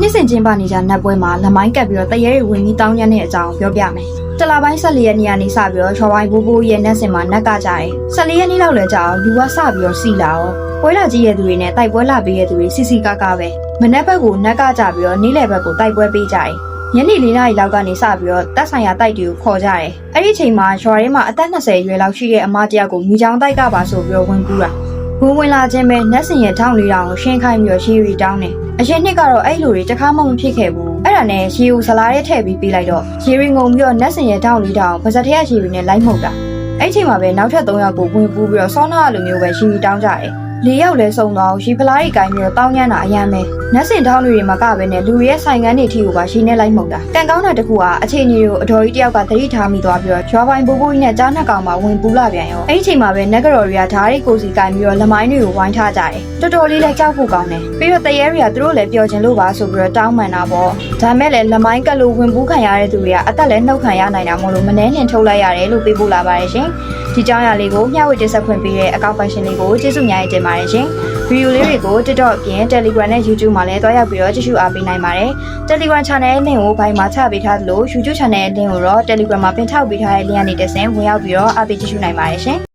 နေ့စဉ်ကျင်းပနေကြနတ်ပွဲမှာလမိုင်းကပ်ပြီးတော့တရေတွေဝင်ပြီးတောင်းညံ့တဲ့အကြောင်းပြောပြမယ်။တလပိုင်း14ရက်နေ့ကနေစပြီးတော့ချော်ပိုင်းဘိုးဘိုးရဲ့နတ်စင်မှာနတ်ကကြတယ်။14ရက်နေ့လောက်လဲကြာအောင်လူကစပြီးတော့စီလာရော။ပွဲလာကြီးရဲ့သူတွေနဲ့တိုက်ပွဲလာပေးရဲ့သူတွေစီစီကားကားပဲ။မနက်ဘက်ကိုနတ်ကကြပြီးတော့နေ့လယ်ဘက်ကိုတိုက်ပွဲပေးကြတယ်။ညနေ4နာရီလောက်ကနေစပြီးတော့တပ်ဆိုင်ရာတိုက်တွေကိုခေါ်ကြတယ်။အဲ့ဒီအချိန်မှာရွာထဲမှာအသက်20ရွယ်လောက်ရှိတဲ့အမတယောက်ကိုမိချောင်းတိုက်ကပါဆိုပြီးတော့ဝင်ကူးတာ။ဝင်လာခြင်းပဲနတ်စင်ရဲ့ထောင်လေးတောင်ကိုရှင်းခိုင်းပြီးတော့ရှေးရီတောင်းတယ်။အရင်နှစ်ကတော့အဲ့လိုတွေတခါမှမဖြစ်ခဲ့ဘူး။အဲ့ဒါနဲ့ရေဦးဇလားထဲထည့်ပြီးပေးလိုက်တော့ရေရီငုံပြီးတော့နတ်စင်ရဲ့ထောင်လေးတောင်ပါဇက်ထရရေရီနဲ့လိုက်မှုတ်တာ။အဲ့ချိန်မှာပဲနောက်ထပ်3ယောက်ကိုဝင်ပူးပြီးတော့စောနာလိုမျိုးပဲရှေးရီတောင်းကြတယ်။၄ယောက်လဲစုံတော့ရှီဖလားကြီးကိုင်းပြီးတော့တောင်းညံ့တာအရန်ပဲနတ်စင်ထောင်းတွေမှာကပဲနဲ့လူတွေရဲ့ဆိုင်ကန်းတွေထီကိုပါရှင်းနေလိုက်မှုတ်တာကန်ကောင်းတာတကူကအခြေအနေကိုအတော်ကြီးတယောက်ကသတိထားမိသွားပြီးတော့ရွာပိုင်းဘိုးဘိုးကြီးနဲ့ကြားနှက်ကောင်မှာဝင်ပူးလာပြန်ရောအဲ့ဒီချိန်မှာပဲနက်ကြော်တွေကဓာတ်တွေကိုစီကိုင်းပြီးတော့လမိုင်းတွေကိုဝိုင်းထားကြတယ်တော်တော်လေးလည်းကြောက်ဖို့ကောင်းတယ်ပြီးတော့တရေတွေကသူတို့လည်းပျော်ချင်လို့ပါဆိုပြီးတော့တောင်းပန်တာပေါ့ဒါမဲ့လည်းလမိုင်းကလို့ဝင်ပူးခံရတဲ့သူတွေကအသက်လည်းနှုတ်ခံရနိုင်တာမို့လို့မနှဲနှင်ထုတ်လိုက်ရတယ်လို့ပေးပို့လာပါတယ်ရှင်ဒီကြောင်းရလေးကိုမျှဝေတင်ဆက်ခွင့်ပေးတဲ့အကောင့်ပိုင်ရှင်လေးကိုကျေးဇူးများတင်ပါတယ်ရှင်ဗီဒီယိုလေးတွေကို TikTok အပြင် Telegram နဲ့ YouTube မှာလည်းတွားရောက်ပြီးတော့ကြည့်ရှုအားပေးနိုင်ပါတယ်။ Telegram Channel ရဲ့ link ကိုဘိုင်မှာချပေးထားသလို YouTube Channel ရဲ့ link ကိုတော့ Telegram မှာပင်ထောက်ပေးထားတဲ့ link ကနေတဆင့်ဝင်ရောက်ပြီးတော့အားပေးကြည့်ရှုနိုင်ပါတယ်ရှင်။